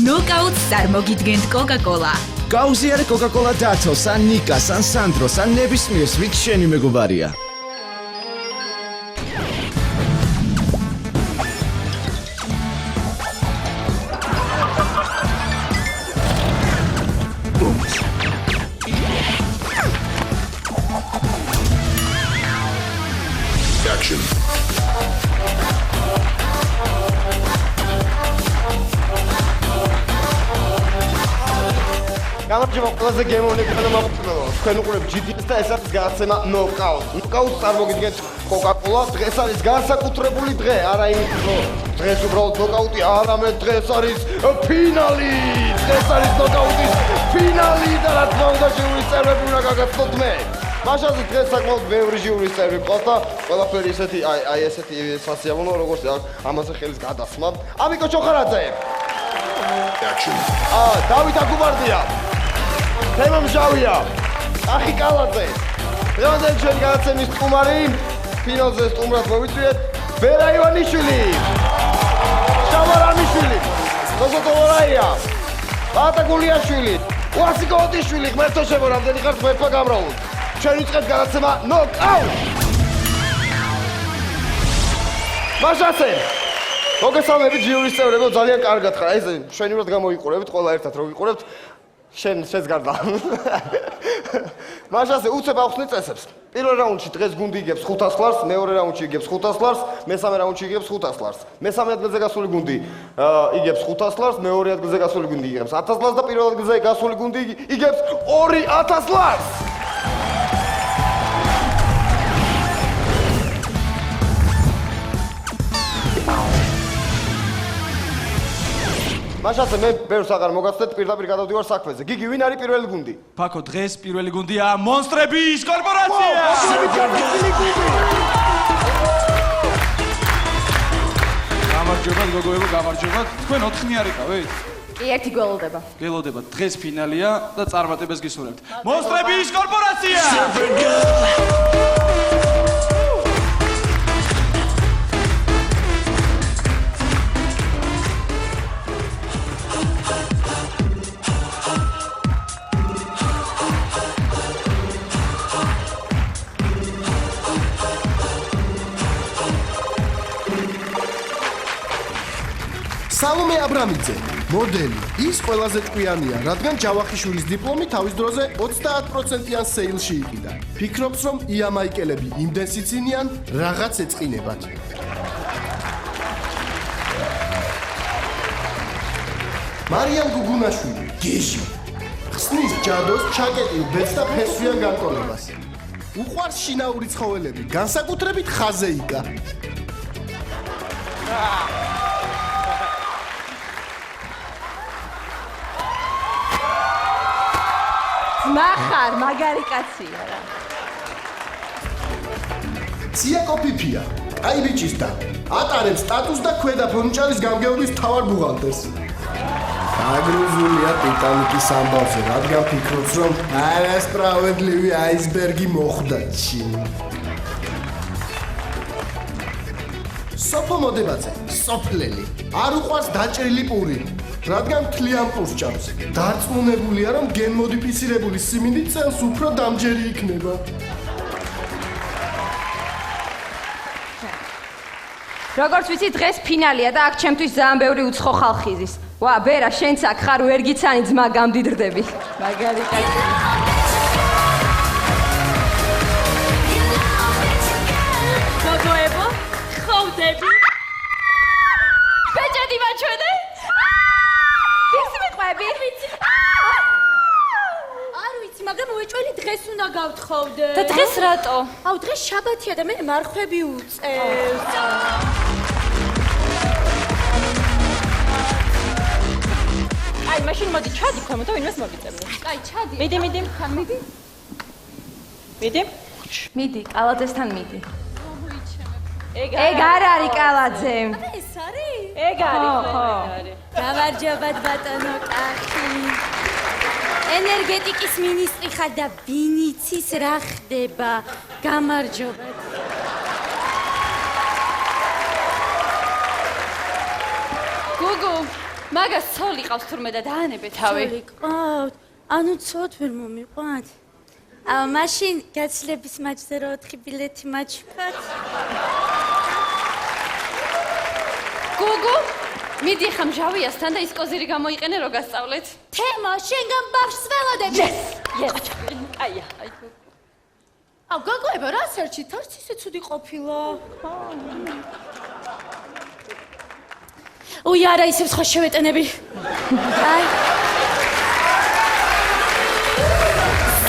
ნოკაუტს წარმოგიდგენთ Coca-Cola. გაუზიარე Coca-Cola დათოს, ან ნიკას, ან სანდროს, ან ნებისმიერს, ვით შენი მეგობარია. Action. გამარჯობა ყველაზე გემოვნები და მაყურებელო. თქვენ უყურებთ GTS და ეს არის გადაცემა Knockout. Knockout წარმოგიდგენთ Coca-Cola. დღეს არის განსაკუთრებული დღე, არა იმიტომ რომ დღეს უბრალოდ Knockout-ი, არამედ დღეს არის ფინალი. დღეს არის Knockout-ის ფინალი და რა თქმა უნდა ჟიურის წევრები უნდა გაგაცნოთ მე. მაშასი დღეს საკმაოდ ბევრი ჟიურის წევრი ყავს და ყველაფერი ესეთი აი ესეთი სასიამოვნო როგორც ამაზე ხელის გადასმა. ამიკო ჩოხარაძე. Action. დავით აგუბარდია. თემა მჟავია. ახი კალაძე. დღევანდელი ჩვენი გადაცემის სტუმარი ფინალზე სტუმრად მოვიწვიეთ ვერა ივანიშვილი. შავარამიშვილი. როზოტოვარაია. ბატა გულიაშვილი. ვასიკო ოტიშვილი. ღმერთო შემო რამდენი ხარ ღმერთმა გამრავლოთ. ჩვენ ვიწყებთ გადაცემა Knockout. მაშასე მოგესალმებით ჟიურის წევრებო, ძალიან კარგად ხარ. ეს შვენივრად გამოიყურებით, ყველა ერთად რო ვიყურებთ. შენს გარდა. მაშასე უცებ ახსნი წესებს. პირველ რაუნდში დღეს გუნდი იგებს 500 ლარს, მეორე რაუნდში იგებს 500 ლარს, მესამე რაუნდში იგებს 500 ლარს. მესამე ადგილზე გასული გუნდი იგებს 500 ლარს, მეორე ადგილზე გასული გუნდი იგებს 1000 ლარს და პირველ ადგილზე გასული გუნდი იგებს 2000 ლარს. მაშასე მე ბევრს აღარ მოგაცდეთ, პირდაპირ გადავდივარ საქმეზე. გიგი, ვინ არის პირველი გუნდი? ფაქო, დღეს პირველი გუნდია მონსტრების კორპორაცია. გამარჯობა, გოგოებო, გამარჯობა. თქვენ 4-ნი არიყავით? კი, ერთი გველოდება. გელოდება, დღეს ფინალია და წარმატებას გისურვებთ. მონსტრების კორპორაცია! სალომე აბრამიძე, მოდელი, ის ყველაზე ჭკვიანია, რადგან ჯავახიშვილის დიპლომი თავის დროზე 30%-იან სეილში იყიდა. ფიქრობს, რომ იამაიკელები იმდენ სიცინიან, რაღაც ეწყინებათ. მარიამ გუგუნაშვილი, გეჟი, ხსნის ჯადოს, ჩაკეტილ ბედს და ფესვიან განტოლებას. უყვარს შინაური ცხოველები, განსაკუთრებით ხაზეიკა. მახარ, მაგარი კაცია რა. ციაკო ფიფია, კაი ბიჭის და ატარებს სტატუსს და ქვედა ფონჭარის გამგეობის მთავარ ბუღალტერს. აგრუზულია ტიტანიკის ამბავზე, რადგან ფიქრობს, რომ არასправედლივი აისბერგი მოხვდა ჩინ. სოფო მოდებაძე, სოფლელი, არ უყვარს დაჭრილი პური. რადგან მთლიან პურს ჭამს. დარწმუნებულია, რომ გენმოდიფიცირებული სიმინდი წელს უფრო დამჯერი იქნება. როგორც ვიცი, დღეს ფინალია და აქ ჩემთვის ძალიან ბევრი უცხო ხალხი იზის. ვა, ბერა, შენც აქ ხარ ვერ გიცანი ძმა გამდიდრდები. მაგარი კაცი. გოგოებო, ხოვდები. ბეჭედი მაჩვენე. არ ვიცი, მაგრამ უეჭველი დღეს უნდა გავთხოვდე. და დღეს რატო? აუ, დღეს შაბათია და მე მარხვები უწევს. აი, მაშინ მოდი ჩადი ქვემოთ და ვინმეს მოგიწევნე. აი, ჩადი. მიდი. მიდი. მიდი, კალაძესთან მიდი. ეგ არ არის კალაძე. ეს არის? ეგ არის, ხო. გამარჯობათ ბატონო კახი. ენერგეტიკის მინისტრი ხარ და ვინიცის რა ხდება? გამარჯობათ. გუგუ, მაგას ცოლი ყავს თურმე და დაანებე თავი. ცოლი ყავთ. ანუ ცოტ ვერ მომიყვანთ. მაშინ გაცილების მაჩზე 4 ბილეთი მაჩვქათ. გუგუ, მიდი ხა მჟავიასთან და ის კოზირი გამოიყენე რო გასწავლეთ. თემო, შენგან ბავშვს ველოდები. აია, აი. გოგოება რა სერჩით? არც ისე ცუდი ყოფილა. უი, არა, ისევ სხვა შევეტენები. აი.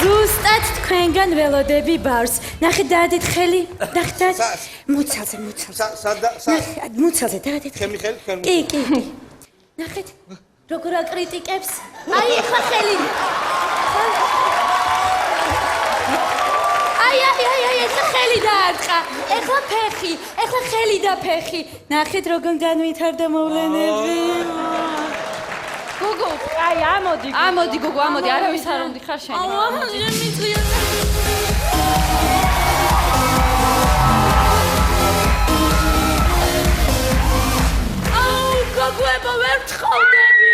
ზუსტად თქვენგან ველოდები ბავშვს. ნახეთ, დაადეთ ხელი. ნახეთ. მუცალზე. მუცალზე დაადეთ. ჩემი ხელი, თქვენ. კი. ნახეთ, როგორ აკრიტიკებს. აი, ხა ხელი. აი, ეხლა ხელი დაარტყა. ეხლა ფეხი, ეხლა ხელი და ფეხი. ნახეთ, როგორ განვითარდა მოვლენები. გუგუ, აი, ამოდი გუგუ, ამოდი, არავის არ უნდა ხარ შენი. გოგოება ვერ თხოვდები.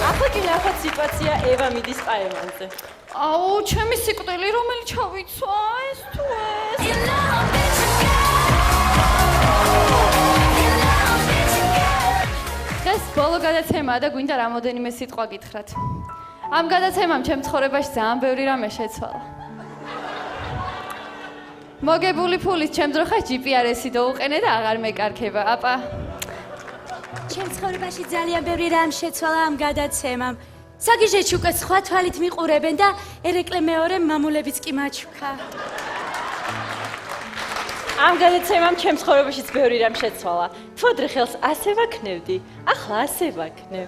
ახლა კი ნახოთ სიტუაცია ევა მიდის პაემანზე. აუ, ჩემი სიკვდილი რომელი ჩავიცვა ეს თუ ეს. დღეს ბოლო გადაცემაა და გვინდა რამოდენიმე სიტყვა გითხრათ. ამ გადაცემამ ჩემ ცხოვრებაში ძალიან ბევრი რამე შეცვალა. მოგებული ფულით ჩემ დროხას GPS-ი დაუყენე და აღარ მეკარქება, აპა. ჩემ ცხოვრებაში ძალიან ბევრი რამ შეცვალა ამ გადაცემამ. საგიჟეში უკვე სხვა თვალით მიყურებენ და ერეკლე მეორე მამულებიც კი მაჩვქა. ამ გადაცემამ ჩემ ცხოვრებაშიც ბევრი რამ შეცვალა. თუ ადრე ხელს ასე ვაქნევდი, ახლა ასე ვაქნევ.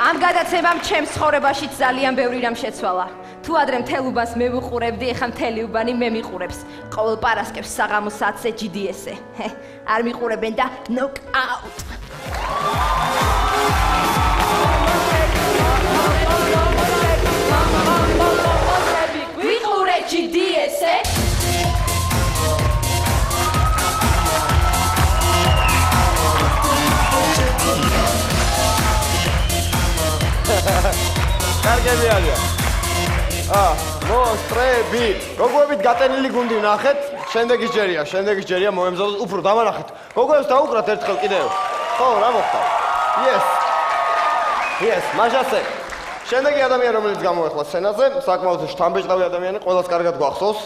ამ გადაცემამ ჩემ ცხოვრებაშიც ძალიან ბევრი რამ შეცვალა. თუ ადრე მთელობას მე ვუყურებდი, ეხლა მთელი უბანი მე მიყურებს. ყოველ პარასკევს საღამო საათზე GDS-ზე. არ მიყურებენ და knockout. ვიყურე GDS-ზე. კარგები არიან. მოსტრები. გოგოებით გატენილი გუნდი ნახეთ. შემდეგი ჯერია მოემზადოთ. უფრო დამანახეთ. გოგოებს დაუკრათ ერთხელ კიდევ. ხო, რა მოხდა? Yes, მაჟასე. შემდეგი ადამიანი რომელიც გამოეხლა სცენაზე, საკმაოდ შთამბეჭდავი ადამიანი, ყველას კარგად გვახსოვს.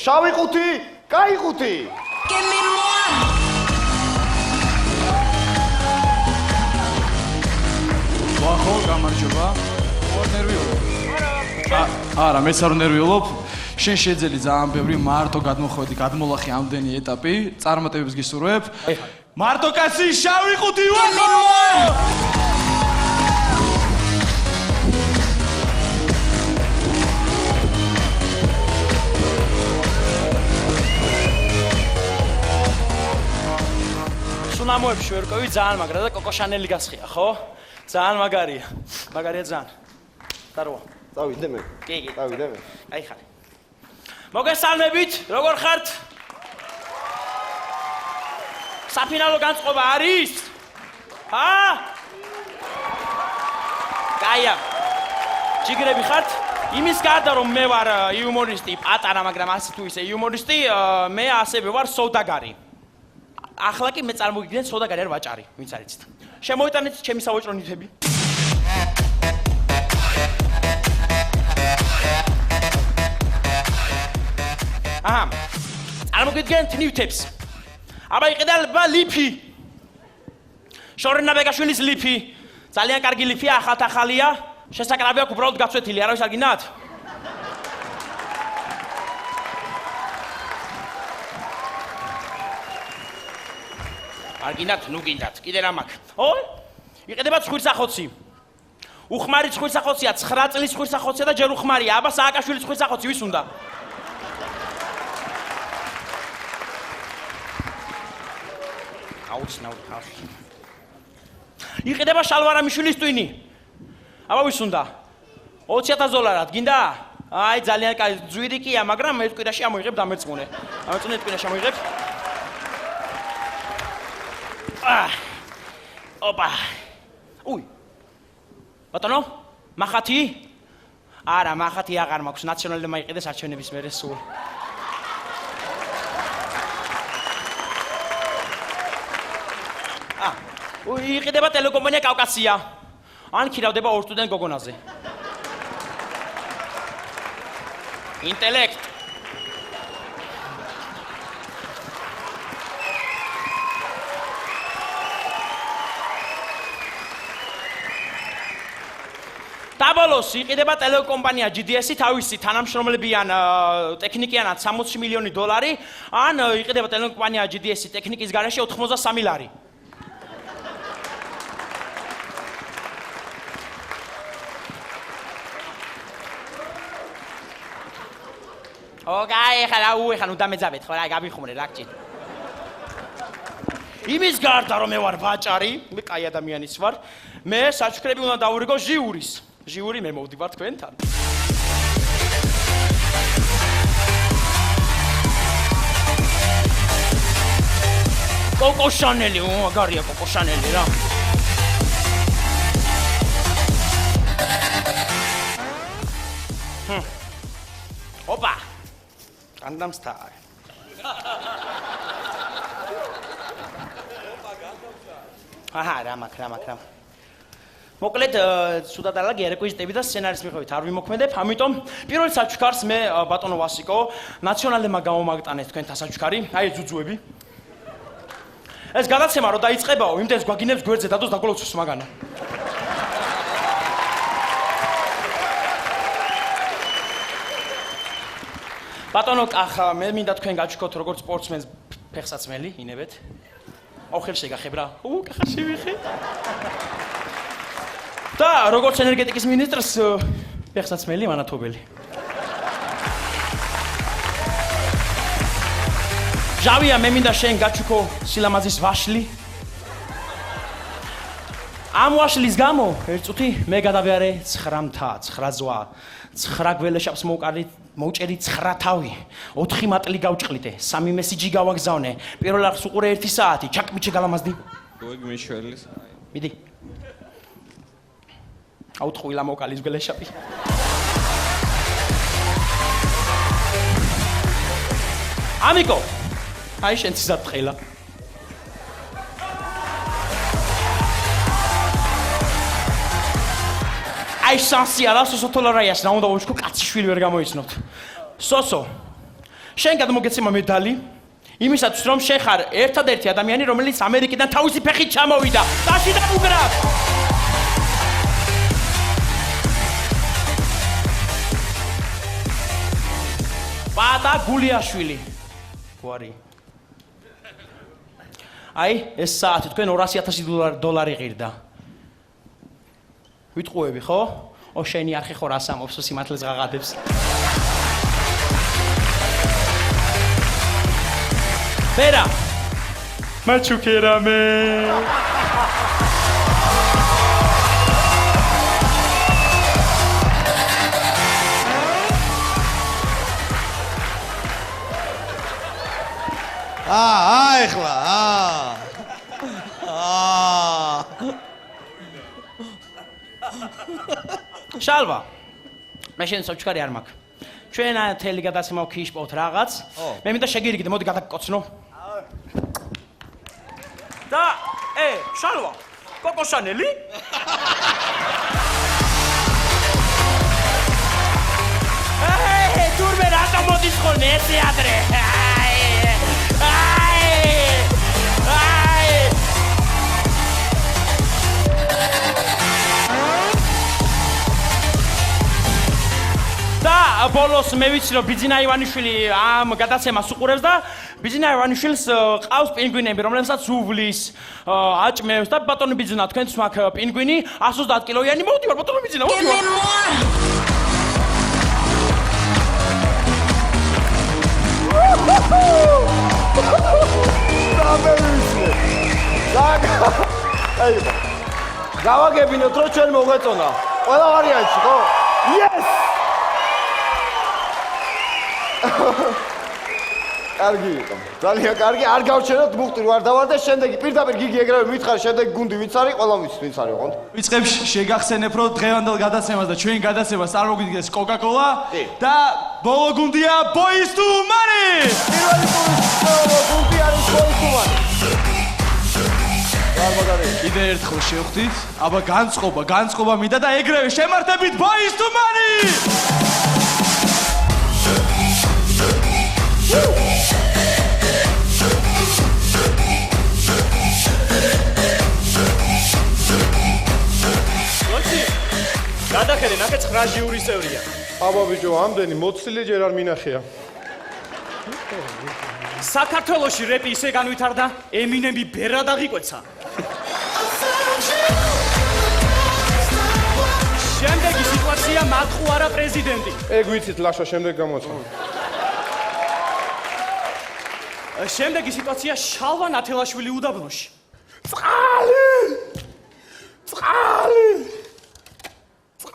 შავი ყუთი, კაი ყუთი. ვახო, გამარჯობა. ორ ნერვიულობ. არა, მეც არ ნერვიულობ. შენ შეძელი ძალიან ბევრი მარტო გადმოხვედი, გადმოლახი ამდენი ეტაპი, წარმატებებს გისურვებ. მარტო კაცი, შავი ყუთი ვახო! სუნამოებში ვერ ყვევი, ძალიან მაგრა და კოკო შანელი გასხია, ხო? ძალიან მაგარია. მაგარია ძალიან. დაროა. წავიდე მე. კი. წავიდე მე. აი ხარ. მოგესალმებით, როგორ ხართ? საფინალო განწყობა არის? კაია. ჯიგრები ხართ? იმის გარდა რომ მე ვარ იუმორისტი, პატარა, მაგრამ ასე თუ ისე იუმორისტი, მე ასევე ვარ სოდაგარი. ახლა კი მე წარმოგიდგენთ სოდაგარი არ ვაჭარი, ვინც არიცით. შემოიტანეთ ჩემი სავაჭრო ნივთები. წარმოგიდგენთ ნივთებს. აბა იყიდალება ლიფი. შორენა ბეგაშვილის ლიფი. ძალიან კარგი ლიფია, ახალია. შესაკრავი აქვს უბრალოდ გაცვეთილი, არავის არ გინდათ? არ გინდათ, ნუ გინდათ. კიდე რა მაქვს? იყიდება ცხვირსახოცი. უხმარი ცხვირსახოცია, 9 წლის ცხვირსახოცია და ჯერ უხმარია. აბა სააკაშვილის ცხვირსახოცი ვის უნდა? აუცნაური ხალხი. იყიდება შალვარამიშვილის ტვინი. აბა ვის უნდა? $20,000 გინდა? აი ძალიან კაი ძვირი კია, მაგრამ ერთ კვირაში ამოიღებ დამერწმუნე. ამერწმუნე კვირაში ამოიღებ. ოპა. უი. ბატონო, მახათი? არა, მახათი აღარ მაქვს, ნაციონალურმა მაიყიდეს არჩევნების მერე სულ. იყიდება ტელეკომპანია კავკასია. ან ქირავდება ორ სტუდენტ გოგონაზე. ინტელექტ. დაბოლოს იყიდება ტელეკომპანია GDS-ი თავისი თანამშრომლებიან ტექნიკიანად 60 მილიონი $, ან იყიდება ტელეკომპანია GDS-ი ტექნიკის გარეშე 83 ლარი. ოკეი, ეხლა დამეძაბეთ, ხო რა, გაბიხუმრე რა გჭირ. იმის გარდა რომ მე ვარ ვაჭარი, მე კაი ადამიანის ვარ, მე საჩუქრები უნდა დავურიგო ჟიურის. ჟიური მე მოვდივარ თქვენთან. კოკო შანელი, მაგარია კოკო შანელი რა. ოპა. Gangnam Style. აჰა, რამაკ. მოკლედ, სუდად ალაგი რეკვიზიტები და სცენარის მიხედვით არ ვიმოქმედებ, ამიტომ პირველ საჩუქარს მე ბატონო ვასიკო, ნაციონალებმა გამომაგტანეთ თქვენთან საჩუქარი, აი ძუძუები. ეს გადაცემა რო დაიწყებაო, იმდენს გვაგინებს გვერდზე დადოს დაგოლოცოს მაგანა. ბატონო კახა, მე მინდა თქვენ გაჩვქოთ როგორც სპორტსმენს ფეხსაცმელი, ინებეთ. აუ ხელ შეგახებ რა. კახა შევიხე. და როგორც ენერგეტიკის მინისტრს ფეხსაცმელი მანათობელი. ჟავია, მე მინდა შენ გაჩვქო სილამაზის ვაშლი. ამ ვაშლის გამო ერთ წუთი მე გადავიარე 9 მთა, 9 ზღვა, 9 გველეშაპს მოვჭერი 9 თავი, 4 მატლი გავჭყლიდე, 3 მესიჯი გავაგზავნე, პირველ არხს უყურე 1 საათი, ჩაკმიჩე გალამაზდი. გოიგ მიშველის. მიდი. აუტყვილა მოკალის გველეშაპი. ამიკო. აი შენ ცისად თხელა. აი შანსია რა სოსო თოლარაიას რა უნდა ვუჩქო კაციშვილი ვერ გამოიცნობთ. სოსო. შენ გადმოგეცემა მედალი იმისათვის რომ შენ ხარ ერთადერთი ადამიანი რომელიც ამერიკიდან თავისი ფეხით ჩამოვიდა. დაში და უგრა. პატა გულიაშვილი. გვარი. აი ეს საათი თქვენ $200,000 ღირდა. ვიტყუები ხო? ო შენი არხი ხო რას ამობს, სიმართლეს ღაღადებს. ბერა. მაჩუკერამე. ეხლა. შალვა. მე შენ საჩუქარი არ მაქვს. ჩვენ თელი გადაცემა ვქიშპოთ რაღაც. მე მინდა შეგირიგდე, მოდი გადაგკოცნო. და შალვა. კოკო შანელი? თურმე რატომ მოდის ხოლმე ესე ადრე? და ბოლოს მე ვიცი რომ ბიძინა ივანიშვილი ამ გადაცემას უყურებს და ბიძინა ივანიშვილს ყავს პინგვინები რომლებსაც უვლის აჭმევს და ბატონო ბიძინა თქვენც მაქვს პინგვინი 130 კილოიანი მოვდივარ ბატონო ბიძინა მოვდივარ გავაგებინოთ რომ ჩვენ მოგვეწონა ყველა ვარიანტი ხო? Yes! კარგი იყო. ძალიან კარგი. არ გავჩეროთ მუხტი ვარ დავარ და შემდეგი პირდაპირ გიგი ეგრევე მითხარი შემდეგი გუნდი ვიც არის? ყველა ვიცით ვინც არის ოღონდ. ვიწყებ შეგახსენებ რომ დღევანდელ გადაცემას და ჩვენ გადაცემას წარმოგიდგენს Coca-Cola და ბოლო გუნდია Boys to Men. პირველი გუნდი არის Boys to Men. კიდე ერთხელ შევხვდით, აბა განწყობა მინდა და ეგრევე შემართებით Boys to Men. გადახედე, ნახე 9 ჟიურის წევრია. აბა ბიჭო, ამდენი მოცილი ჯერ არ მინახია. საქართველოში რეპი ისე განვითარდა, ემინემი ბერად აღიკვეცა. შემდეგი სიტუაცია მათყუარა პრეზიდენტი. ეგ ვიცით ლაშა შემდეგ გამოცხა. შემდეგი სიტუაცია შალვა ნათელაშვილი უდაბნოში.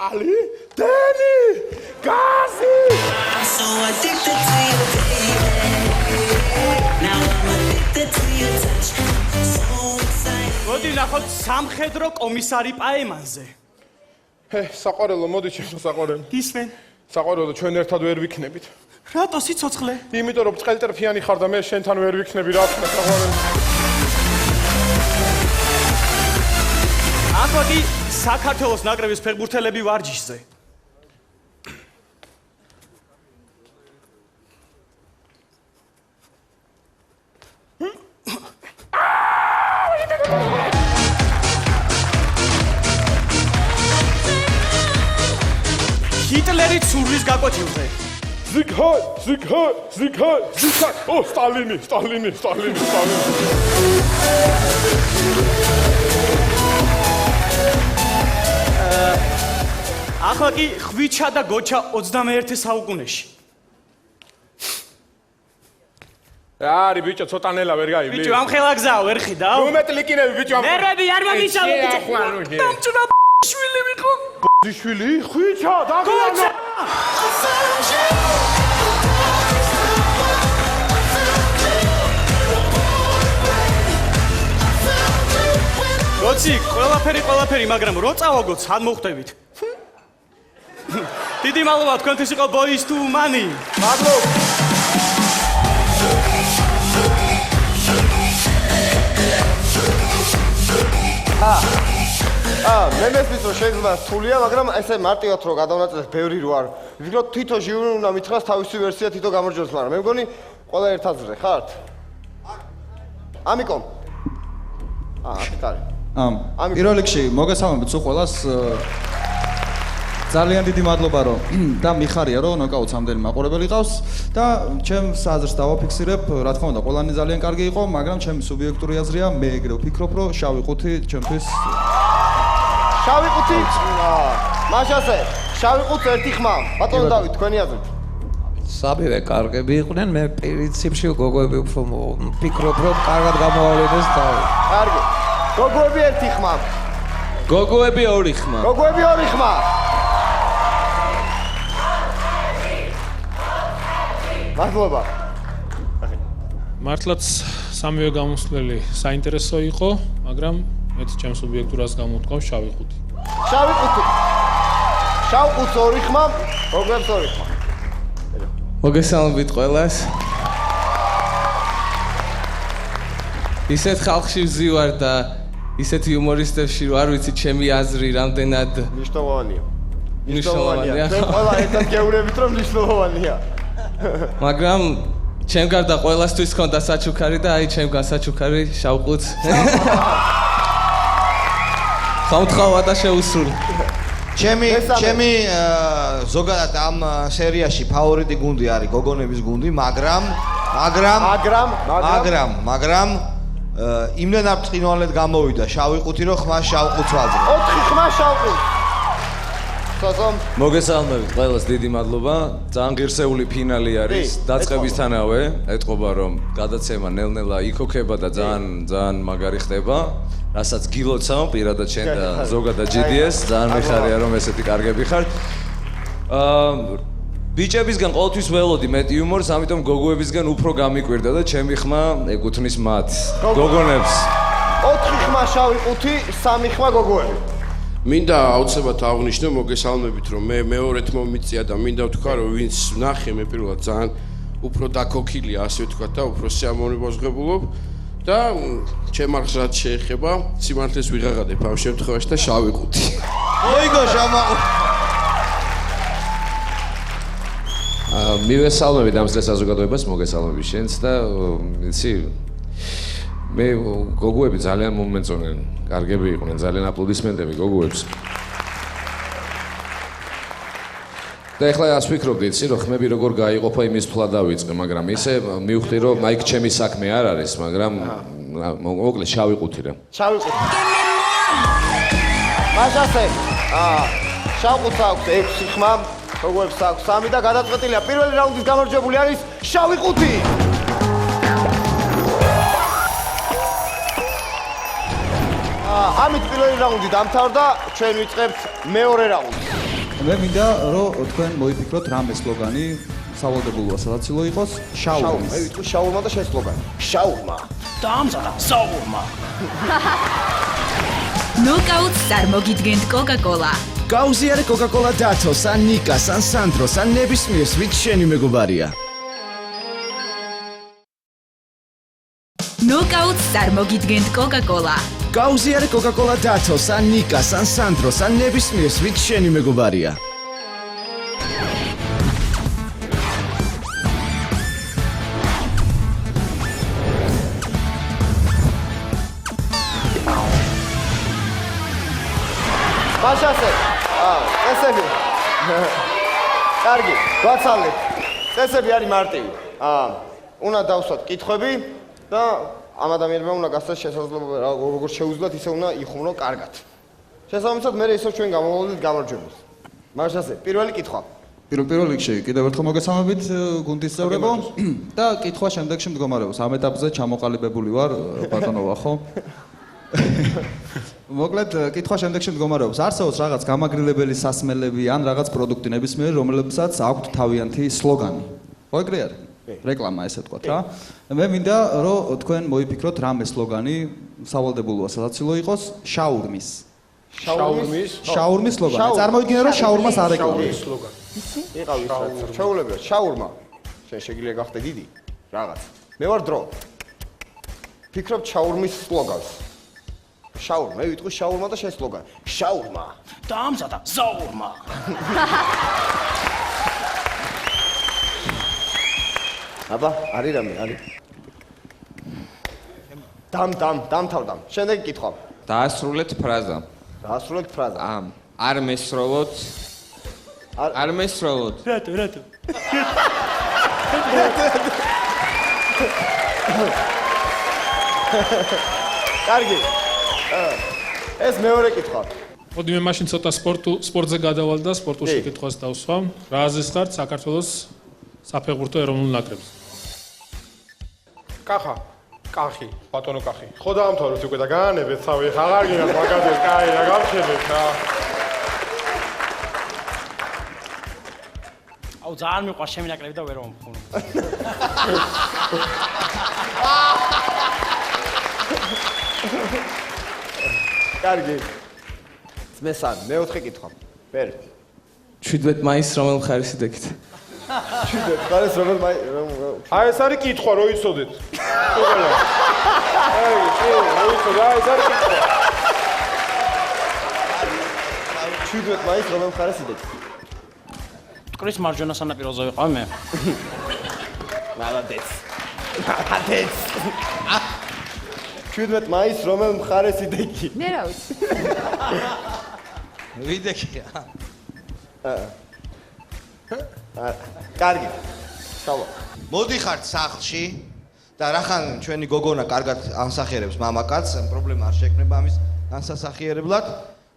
წყალი, დენი, გაზი. So addicted to you, baby. Now I'm addicted to your touch. So excited. მოდი ნახოთ სამხედრო კომისარი პაემანზე. საყვარელო, მოდი ჩემო საყვარელო. გისმენ? საყვარელო, ჩვენ ერთად ვერ ვიქნებით. რატო სიცოცხლე? იმიტომ რომ წყალტერფიანი ხარ და მე შენთან ვერ ვიქნები რა თქმა საყვარელო. ახლა საქართველოს ნაკრების ფეხბურთელები ვარჯიშზე. ჰიტლერი ცურვის გაკვეთილზე. ზიგჰაი, ზიგჰაი, ზიგჰაი, ზიგჰაი. ო, სტალინი. ახლა კი ხვიჩა და გოჩა 21 საუკუნეში. არი ბიჭო, ცოტა ნელა ვერ გაივლი. ბიჭო, ამ ხელა გზაო, ვერ ხედავ? უმეტლიკინები ბიჭო. ნერვები არ მომიცავ ბიჭო. დამჭრა შვილი ვიყო. შვილი, ხვიჩა, დაგიანო. გოცი, ყველაფერი, მაგრამ რო წავაგოთ, სად მოხვდებით? დიდი მადლობა, თქვენთვის იყო Boys to Men. მადლობა. მე მესმის რომ შეიძლება სულია, მაგრამ ესე მარტივად რო გადავნაწილეს ბევრი რო არ. ვფიქრობ თვითონ ჟიური უნდა მითხრას თავისი ვერსია თვითონ გამარჯვოს, მაგრამ მე მგონი ყველა ერთაზრე ხართ? ამიკომ. აქ არის. პირველ რიგში მოგესალმებით სულ ყველას. ძალიან დიდი მადლობა რომ და მიხარია რომ ნოკაუტს ამდენი მაყურებელი ყავს და ჩემს აზრს დავაფიქსირებ, რა თქმა უნდა, ყველანი ძალიან კარგი იყო, მაგრამ ჩემი სუბიექტური აზრია, მე ეგრე ვფიქრობ, რომ შავი ყუთი ჩემთვის შავი ყუთი? მაშასე, შავი ყუთს ერთი ხმა. ბატონო დავით, თქვენი აზრით. საბივე კარგები იყვნენ, მე პრინციპში გოგოები უფრო ვფიქრობ, რომ კარგად გამოავლინეს თავი. კარგი. გოგოები ერთი ხმა. გოგოები ორი ხმა. გოგოები ორი ხმა. მადლობა. მართლაც სამივე გამოსვლელი საინტერესო იყო, მაგრამ მეც ჩემს სუბიექტურას გამოვთქვამს შავი ყუთი. შავი ყუთი. შავ ყუთს ორი ხმა, გოგოებს ორი ხმა. მოგესალმებით ყველას. ისეთ ხალხში ვზივარ და ისეთ იუმორისტებში რომ არ ვიცი ჩემი აზრი რამდენად მნიშვნელოვანია. მნიშვნელოვანია. ჩვენ ყველა ერთად გეუბნებით რომ მნიშვნელოვანია. მაგრამ ჩემ გარდა ყველასთვის ხონდა საჩუქარი და აი ჩემგან საჩუქარი შავ ყუთს. ხავთხავა და შეუსრული. ჩემი ზოგადად ამ სერიაში ფავორიტი გუნდი არის გოგონების გუნდი, მაგრამ იმდენ არ ბრწყინვალედ გამოვიდა შავი ყუთი, რომ ხმა შავ ყუთს ვაძლევ. 4 ხმა შავ ყუთს. მოგესალმებით ყველას, დიდი მადლობა. ძალიან ღირსეული ფინალი არის. დაწყებისთანავე ეთყობა რომ გადაცემა ნელ-ნელა იქოქება და ძალიან მაგარი ხდება. რასაც გილოცავ პირადად შენ და ზოგადად GDS, ძალიან მიხარია რომ ესეთი კარგები ხართ. ბიჭებისგან ყოველთვის ველოდი მეტ იუმორს, ამიტომ გოგოებისგან უფრო გამიკვირდა და ჩემი ხმა ეკუთვნის მათ. გოგონებს. 4 ხმა შავი ყუთი, 3 ხმა გოგოები. მინდა აუცილებლად აღვნიშნო მოგესალმებით, რომ მე მეორედ მომიწია და მინდა ვთქვა, რომ ვინც ნახე მე პირველად ძალიან უფრო დაქოქილია, ასე ვთქვათ და უფრო სიამოვნებას ვღებულობ და ჩემ არხს რაც შეეხება, სიმართლეს ვიღაღადებ ამ შემთხვევაში და შავი ყუთი. მოიგო შამაყო. მივესალმებით ამ წელს საზოგადოებას, მოგესალმებით შენც და იცი მე გოგოები ძალიან მომეწონენ, კარგები იყვნენ, ძალიან აპლოდისმენტები გოგოებს. და ეხლა ας ვფიქრობდი, იცი, რომ ხმები როგორ გაიყოფა იმის თვლა დავიწყე, მაგრამ ისე მივხვდი, რომ მაიქ ჩემი საქმე არ არის, მაგრამ მოკლედ შავი ყუთი რა. შავი ყუთი. მასასე, შავ ყუთს აქვს 6 ხმა, გოგოებს აქვს 3 და გადაწყვეტილია პირველი რაუნდის გამარჯვებული არის შავი ყუთი. ამით პირველი რაუნდი დამთავრდა, ჩვენ ვიწყებთ მეორე რაუნდს. მე მინდა რომ თქვენ მოიფიქროთ რამე სლოგანი სავალდებულოა სადაცილო იყოს შაურმა. მე ვიტყვი შაურმა და შენ სლოგანი. შაურმა. დაამზადა შაურმა. ნოკაუტს წარმოგიდგენთ კოკა-კოლა. გაუზიარე კოკა-კოლა დათოს, ან ნიკას, ან სანდროს, ან ნებისმიერს, ვით შენი მეგობარია. ნოკაუტს წარმოგიდგენთ კოკა-კოლა. გაუზიარე კოკა-კოლა დათოს, ან ნიკას, ან სანდროს, ან ნებისმიერს, ვით შენი მეგობარია. მაშასე, წესები. კარგი, გვაცალეთ. წესები არის მარტივი. უნდა დავსვათ კითხვები და ამ ადამიანებმა უნდა გასცეს შესაძლებლობა როგორ შეუძლათ ისე უნდა იხუმრონ კარგად. შესაბამისად მე ისევ ჩვენ გამოვავლით გამარჯვებულს. მაშასე, პირველი კითხვა. პირველ რიგში კიდევ ერთხელ მოგესალმებით გუნდის წევრებო და კითხვა შემდეგში მდგომარეობს. ამ ეტაპზე ჩამოყალიბებული ვარ ბატონოვა, ხო? მოკლედ კითხვა შემდეგში მდგომარეობს. არსებობს რაღაც გამაგრილებელი სასმელები ან რაღაც პროდუქტი ნებისმიერი, რომლებსაც აქვთ თავიანთი სლოგანი. ხო ეგრე არის? რეკლამა ესე ვთქვათ რა. მე მინდა რომ თქვენ მოიფიქროთ რამე სლოგანი სავალდებულოა სადაცილო იყოს შაურმის. შაურმის სლოგანი. წარმოვიდგინე რომ შაურმას არ ეკლავი. იყავი ის ჩაულებია შაურმა. შენ შეგიძლია გახდე დიდი რაღაც. მე ვარ დრო. ფიქრობ შაურმის სლოგანს. შაურმა, მე ვიტყვი შაურმა და შენ სლოგანი. შაურმა. დაამზადა შაურმა. აბა, არის რამე, არის. დამთავრდა. შემდეგი კითხვა. დაასრულეთ ფრაზა. დაასრულეთ ფრაზა. არ მესროლოთ. არ მესროლოთ. რატო? კარგი. ეს მეორე კითხვა. მოდი მე მაშინ ცოტა სპორტზე გადავალ და სპორტულ კითხვას დავსვამ. რა აზრის ხართ საქართველოს საფეხბურთო ეროვნულ ნაკრებს? კახა, კახი, ბატონო კახი. ხო დაამთავრეთ უკვე და გაანებეთ თავი, აღარ გინათ მაგადეს, კაი, რა გავხედეთ რა. აუ ძალიან მიყვარს ჩემი ნაკრები და ვერ მომხუნ. კარგი. მეოთხე კითხვა. ვერ. 17 მაისს რომელ მხარეს იდექით? 17 მაისს რომელ აი ეს არის კითხვა, რო იცოდეთ. აი, რო იცოდეთ, ეს არის კითხვა. 17 მაისს რომელ მხარეს იდექით? მტკვრის მარჯვენა სანაპიროზე ვიყავ მე. მალადეც. 17 მაისს რომელ მხარეს იდექი? მე რა ვიცი. ვიდექი. კარგი. სალო. მოდიხართ სახლში და რახან ჩვენი გოგონა კარგად ანსახიერებს მამაკაცს, პრობლემა არ შექმნება ამის ანსახიერებლად.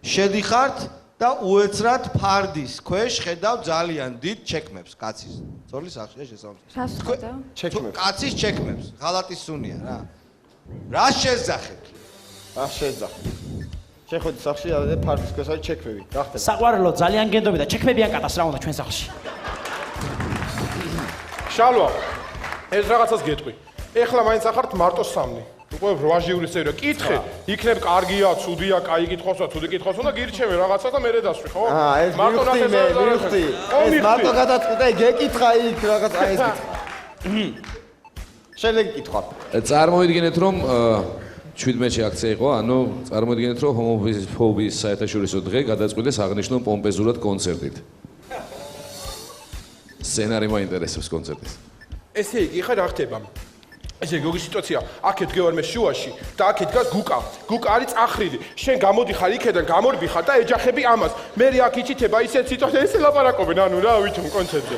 შედიხართ და უეცრად ფარდის ქვეშ ხედავ ძალიან დიდ ჩექმებს კაცის. ძოლის სახლშია შესაბამისად. რას ხედავ? ჩექმებს. კაცის ჩექმებს, ღალატის სუნია რა. რა შეძახეთ? რა შეძახეთ? შეხვედი სახლში და ფარდის ქვეშ არის ჩექმები. რა ხდება? საყვარელო ძალიან გენდობი და ჩექმებიან კატას რა უნდა ჩვენ სახლში. შალვა, ეს რაღაცას გეტყვი. ეხლა მაინც ახართ მარტო 3. უკვე 8 ჟიურის წევრია. კითხე, იქნებ კარგია, ცუდია, კაი კითხავსა, ცუდი კითხავსა და გირჩევენ რაღაცა და მერე დასვი, ხო? ეს მივხვდი. ეს მარტო გადაწყვიტე, გეკითხა იქ რაღაცა ეს გითხრა. შემდეგ კითხვა. წარმოიდგინეთ რომ 17-ში აქცია იყო, ანუ წარმოიდგინეთ რომ ჰომოფობიის საერთაშორისო დღე გადაწყვიტეს აღნიშნულ პომპეზურად კონცერტით. სცენარი მაინტერესებს კონცერტის. ესე იგი, ხა რა ხდება? ესე იგი, სიტუაცია, აქეთ გევარ მე შუაში და აქეთ დგას გუკა. გუკა არის წახრილი. შენ გამოდიხარ იქედან, გამორბიხარ და ეჯახები ამას. მე აქ იჩითება ისეთ სიტუაციას, ესე ლაპარაკობენ, ანუ რა ვითომ კონცერტზე.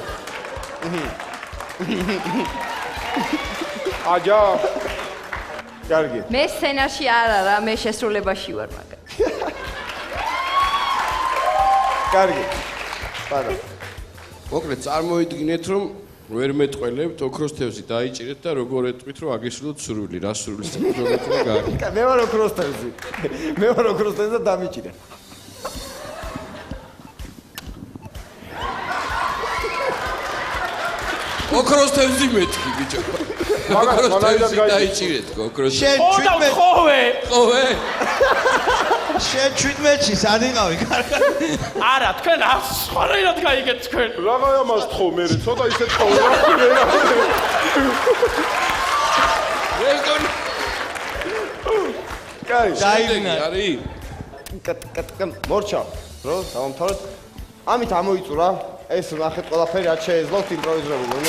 აჯა. კარგი. მე სცენარში არა რა, მე შესრულებაში ვარ მაგარი. კარგი. პარა. მოკლედ წარმოიდგინეთ რომ ვერ მეტყველებთ, ოქროს თევზი დაიჭირეთ და როგორ ეტყვით რომ აგესრულოთ სურვილი, რა სურვილს წყვეტთ და გარი. მე ვარ ოქროს თევზი. მე ვარ ოქროს თევზი და დამიჭირე. ოქროს თევზი მეთქი ბიჭო. ოქროს თევზი დაიჭირეთ, ოქროს. შენ 17 ხოვე. ხოვე. შენ 17-ში სად იყავი? კარგად. არა, თქვენ სხვანაირად გაიგეთ თქვენ. რაღა ამას თხოვ მე, ცოტა ისეთ თხოვ რა. კაი, დაინა. არის. მორჩა, რო დავამთავრეთ. ამით ამოიწურა. ეს ნახეთ ყველაფერი რაც შეეძლოთ იმპროვიზირებული.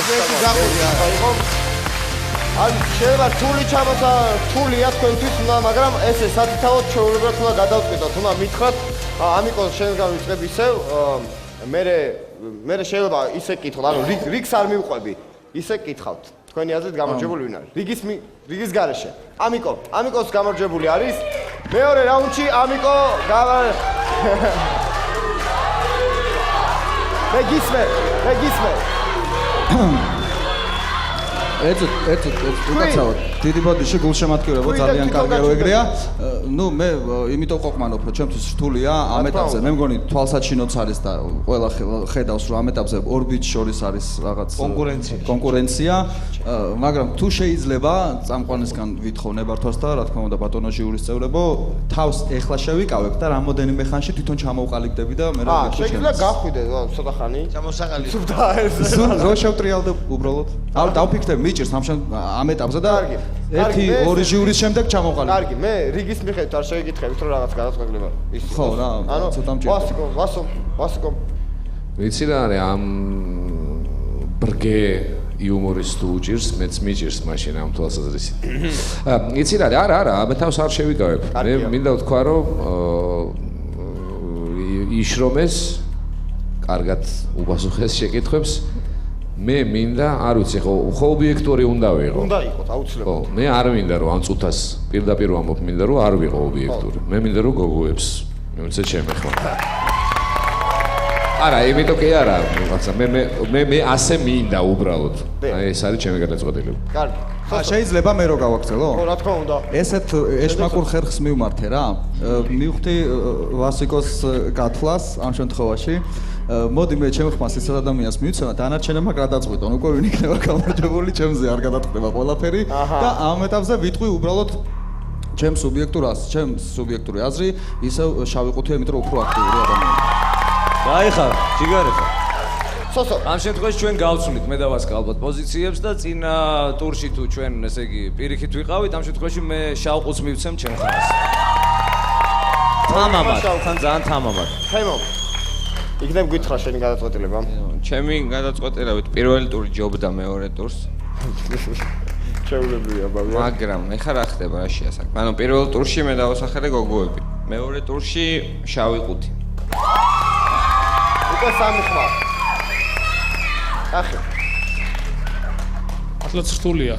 აი, შეიძლება თული ჩამოცა, თულია თქვენთვის უნდა, მაგრამ ესე სათითაოდ ჩვეულებრივად უნდა გადავწყვიტოთ, უნდა მითხრათ, ამიტომ შენგან ვიწყებ ისევ, მე შეიძლება ისე კითხოთ, ანუ რიგს არ მივყვები, ისე კითხავთ. თქვენი აზრით გამარჯვებული ვინ არის? რიგის გარეშე. ამიკოს გამარჯვებული არის. მეორე რაუნდში ამიკო მე გისმე. ეს უკაცრავად დიდი ბოდიში გულშემატკივრებო ძალიან კარგია რო ეგრეა. ნუ მე იმიტომ ყოყმანობ რომ ჩემთვის რთულია ამ ეტაპზე. მე მგონი თვალსაჩინოც არის და ყველა ხედავს რომ ამ ეტაპზე ორ ბიჭს შორის არის რაღაც კონკურენცია. მაგრამ თუ შეიძლება წამყვანისგან ვითხოვ ნებართვას და რა თქმა უნდა ბატონო ჟიურის წევრებო თავს ეხლა შევიკავებ და რამოდენიმე ხანში თვითონ ჩამოვყალიბდები და მე რა გიხო შეიძლება გახვიდე ცოტა ხანი. ჩამოსაყალიბე. რო შევტრიალდე უბრალოდ. არ დავფიქრებ მიჭირს ამ ეტაპზე და ერთი ორი ჟიურის შემდეგ ჩამოვყალიბე. კარგი, მე რიგის მიხედვით არ შევიკითხებით რომ რაღაც გადაწყვეტილება ის. ხო რა, ცოტა მჭირდება. ვასიკო. ვიცი რა არის ამ ბრგე იუმორის თუ უჭირს, მეც მიჭირს მაშინ ამ თვალსაზრისით. იცი რა არის? არა, ამ თავს არ შევიკავებ. მე მინდა ვთქვა რომ იშრომეს კარგად უპასუხეს შეკითხვებს. მე მინდა, არ ვიცი, ხო ობიექტური უნდა ვიყო. უნდა იყოთ, აუცილებლად. ხო, მე არ მინდა რომ ამ წუთას პირდაპირ ვამბობ, მინდა რომ არ ვიყო ობიექტური. მე მინდა რომ გოგოებს მივცე ჩემი ხო. არა, იმიტომ კი არა, მე ასე მინდა უბრალოდ. აი ეს არის ჩემი გადაწყვეტილება. კარგი. შეიძლება მე რო გავაქცელო? ხო, რა თქმა უნდა. ესეთ ეშმაკურ ხერხს მივმართე რა. მივხვდი ვასიკოს გათვლას ამ შემთხვევაში. მოდი მე ჩემ ხმას ისეთ ადამიანს მივცემა და დანარჩენებმა გადაწყვიტონ, უკვე ვინ იქნება გამარჯვებული, ჩემზე არ გადაწყვეტება ყველაფერი და ამ ეტაპზე ვიტყვი უბრალოდ ჩემს სუბიექტური აზრი, ისევ შავი ყუთია, იმიტომ რომ უფრო აქტიური ადამიანი. დაიხარ, ჯიგარი ხარ. სოსო. ამ შემთხვევაში ჩვენ გავცვლით მე და ვასკა ალბათ პოზიციებს და წინა ტურში თუ ჩვენ ესე იგი პირიქით ვიყავით, ამ შემთხვევაში მე შავ ყუთს მივცემ ჩემ ხმას. თამამად, თან ძალიან თამამად. ხემო. იქნებ გითხრა შენი გადაწყვეტილება? ჩემი გადაწყვეტილებით პირველი ტური ჯობდა მეორე ტურს. შეულებია ბაბა. მაგრამ ეხლა რა ხდება რა შეასაკ. ანუ პირველ ტურში მე დავასახელე გოგოები. მეორე ტურში შავი ყუთი. უკვე სამი ხმა. ახლა. ახლაც რთულია.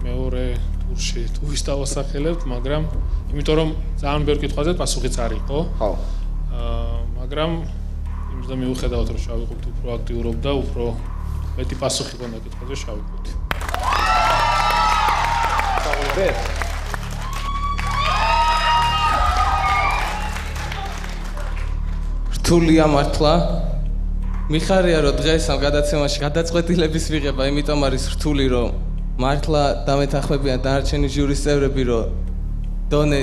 მეორე ტურში თუ ის დავასახელებთ, მაგრამ იმიტომ რომ ძალიან ბევრ კითხვაზე პასუხიც არ იყო. ხო. მაგრამ იმის და მიუხედავად რომ შავი ყუთი უფრო აქტიურობდა, უფრო მეტი პასუხი ქონდა კითხვაზე შავი ყუთი. რთულია მართლა მიხარია რომ დღეს ამ გადაცემაში გადაწყვეტილების მიღება, იმიტომ არის რთული რომ მართლა დამეთანხმებიან დანარჩენი ჟიურის წევრები რომ დონე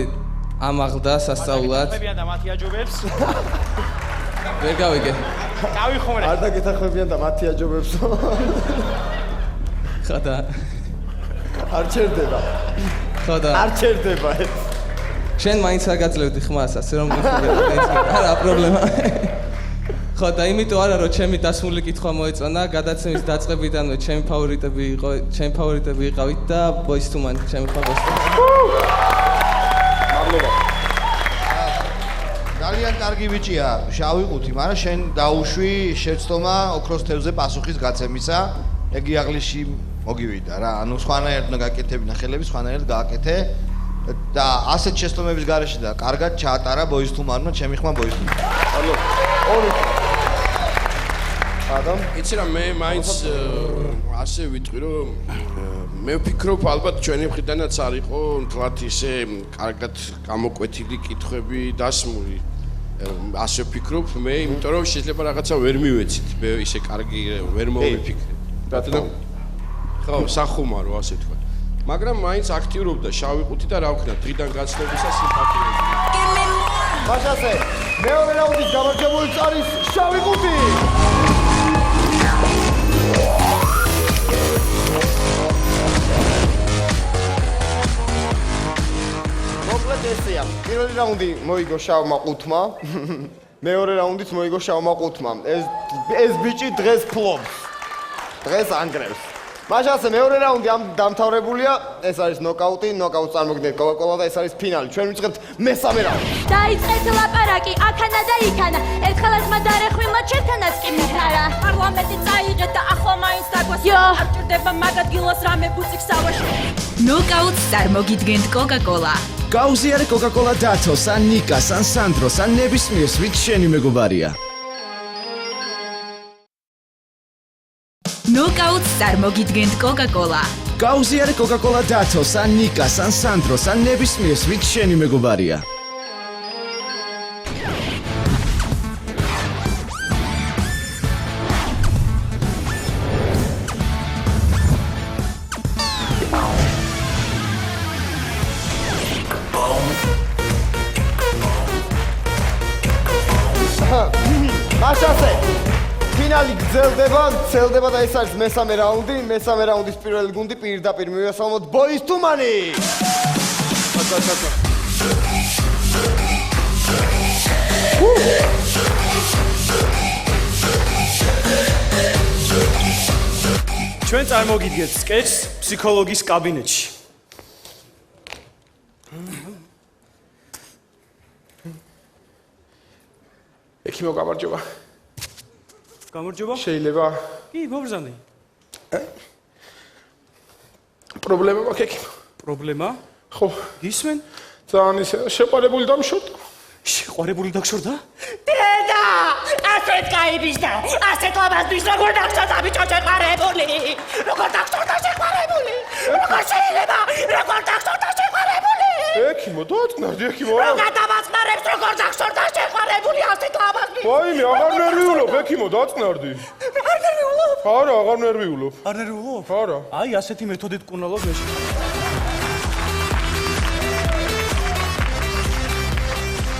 ამაღლდა სასწაულად. და მათი აჯობებს. ვერ გავიგე. გავიხმარე. არ დაგეთანხმებიან და მათი აჯობებსო. ხოდა არ ჩერდება. ხოდა არ ჩერდება ეს. შენ მაინც არ გაძლევდი ხმას, ასე რომ არა პრობლემა. ხოდა იმიტომ არა რომ ჩემი დასმული კითხვა მოეწონა, გადაცემის დაწყებიდანვე ჩემი ფავორიტები იყავით და Boyz II Men ჩემი ფავორიტები. მადლობა. ძალიან კარგი ბიჭია, შავი ყუთი, მაგრამ შენ დაუშვი შეცდომა ოქროს თევზზე პასუხის გაცემისა. ეგ იაღლიში მოგივიდა რა. ანუ სხვანაირად უნდა გაკეთებინა ხელები, სხვანაირად გააკეთე და ასეთ შეცდომების გარეშე და კარგად ჩაატარა Boyz II Men-მა ჩემი ხმა Boyz II Men. მადლობა. ორი ადამ იცი რა მე მაინც ასე ვიტყვი რომ მე ვფიქრობ ალბათ ჩვენი მხრიდანაც არ იყო თლათ ისე კარგად გამოკვეთილი კითხვები დასმული ასე ვფიქრობ მე იმიტომ რომ შეიძლება რაღაცა ვერ მივეცით მე ისე კარგი ვერ მოვიფიქრე ბატონო ხო სახუმარო ასე თქვა მაგრამ მაინც აქტიურობდა შავი ყუთი და რა ვქნა დღიდან გაცნობისა სიმპათიები მაშასე მეორე რაუნდის გამარჯვებული არის შავი ყუთი მოკლედ ესეა პირველი რაუნდი მოიგო შავმა ყუთმა მეორე რაუნდიც მოიგო შავმა ყუთმა ეს ბიჭი დღეს ფლობს დღეს ანგრევს მაშასე მეორე რაუნდი ამ დამთავრებულია ეს არის ნოკაუტი ნოკაუტს წარმოგიდგენთ კოკაკოლა და ეს არის ფინალი ჩვენ ვიწყებთ მესამე რაუნდს დაიწყეთ ლაპარაკი აქანა და იქანა ერთხელაც დარეხვილა ჩემთანაც კი მიხარა პარლამენტი წაიღეთ და ახლა მაინც დაგვას არ ჭირდება მაგ ადგილას რამე ბუციქს ავაშო ნოკაუტს წარმოგიდგენთ კოკაკოლა გაუზიარე კოკაკოლა დათოს ან ნიკას ან სანდროს ან ნებისმიერს ვით შენი მეგობარია ნოკაუტს წარმოგიდგენთ კოკაკოლა გაუზიარე კოკაკოლა დათოს ან ნიკას ან სანდროს ან ნებისმიერს ვით შენი მეგობარია მაშასე ფინალი გრძელდება და ეს არის მესამე რაუნდის პირველი გუნდი პირდაპირ მივესალმოთ Boyz II Men. ჩვენ წარმოგიდგენთ სკეჩს ფსიქოლოგის კაბინეტში. ექიმო გამარჯობა. გამარჯობა? შეიძლება? კი, მობრძანდი. პრობლემა მაქვს ექიმო. პრობლემა? ხო. გისმენ? ძალიან ისე შეყარებული დამშორდა. შეყარებული დაგშორდა? დედა! ასეთ გაიბიზდა! ასეთ ლაბაზდის როგორ დაგწოდა ბიჭო შეყარებული! როგორ დაგწოდა შეყარებული! როგორ შეიძლება? როგორ დაგწოდა შეყარებული! ექიმო, დააწნარდი ექიმო. რა გადავაწნარებს როგორ დაგწოდა შეყარებული ასეთ ლაბაზდის? ვაიმე, აღარ ნერვიულობ ექიმო, დააწნარდი. არ ნერვიულობ? არა, აღარ ნერვიულობ. არ ნერვიულობ? არა. აი, ასეთი მეთოდით კუნალობ მე.